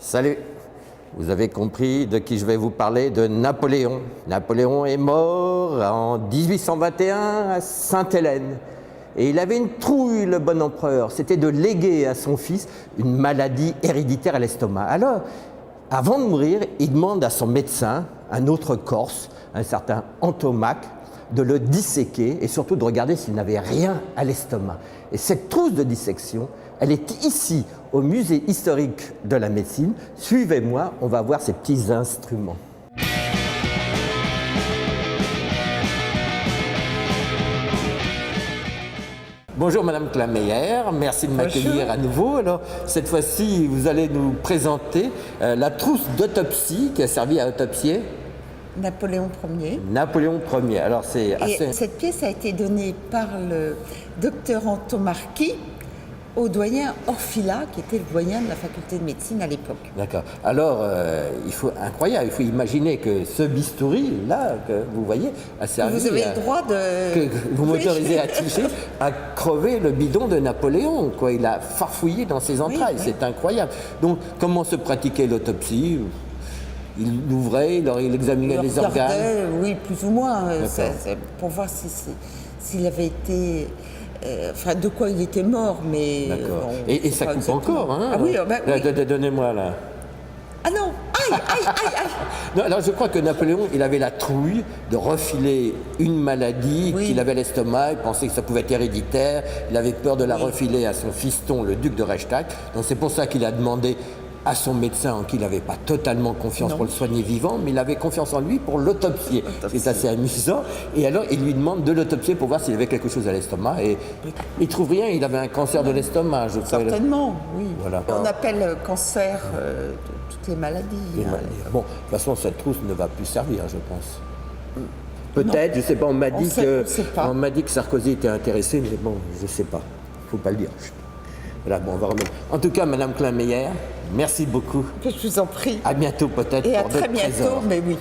Salut! Vous avez compris de qui je vais vous parler, de Napoléon. Napoléon est mort en 1821 à Sainte-Hélène. Et il avait une trouille, le bon empereur. C'était de léguer à son fils une maladie héréditaire à l'estomac. Alors, avant de mourir, il demande à son médecin, un autre Corse, un certain Antomaque, de le disséquer et surtout de regarder s'il n'avait rien à l'estomac. Et cette trousse de dissection, elle est ici, au musée historique de la médecine. Suivez-moi, on va voir ces petits instruments. Bonjour Madame Clameyer, merci de m'accueillir à nouveau. Alors, cette fois-ci, vous allez nous présenter la trousse d'autopsie qui a servi à autopsier Napoléon Ier. Napoléon Ier. Alors, c'est assez... Et cette pièce a été donnée par le docteur Antomarchi au doyen Orfila, qui était le doyen de la faculté de médecine à l'époque. D'accord. Alors, incroyable, il faut imaginer que ce bistouri, là, que vous voyez, a servi... Vous avez le droit de... Que vous m'autorisez à toucher, à crever le bidon de Napoléon, quoi. Il a farfouillé dans ses entrailles, c'est incroyable. Donc, comment se pratiquait l'autopsie ? Il l'ouvrait, il examinait les organes. Oui, plus ou moins, pour voir s'il avait été... Enfin, de quoi il était mort, mais... D'accord. Et ça coupe encore, hein? Ah oui, bah, oui. Donnez-moi là. Ah non! Aïe, aïe, aïe, aïe! Non, alors je crois que Napoléon, il avait la trouille de refiler une maladie qu'il avait à l'estomac, il pensait que ça pouvait être héréditaire, il avait peur de la refiler à son fiston, le duc de Reichstadt. Donc c'est pour ça qu'il a demandé à son médecin, en qui il n'avait pas totalement confiance pour le soigner vivant, mais il avait confiance en lui pour l'autopsier. C'est assez amusant. Et alors, il lui demande de l'autopsier pour voir s'il avait quelque chose à l'estomac. Et il trouve rien, il avait un cancer de l'estomac. Certainement, oui. Voilà. On appelle cancer toutes les maladies. Bon, de toute façon, cette trousse ne va plus servir, je pense. Peut-être, je ne sais pas, on m'a dit que Sarkozy était intéressé, mais bon, je ne sais pas. Il ne faut pas le dire. Voilà, bon, on va remettre. En tout cas, Madame Clameyer, merci beaucoup. Je vous en prie. À bientôt peut-être. Et à très bientôt, mais oui.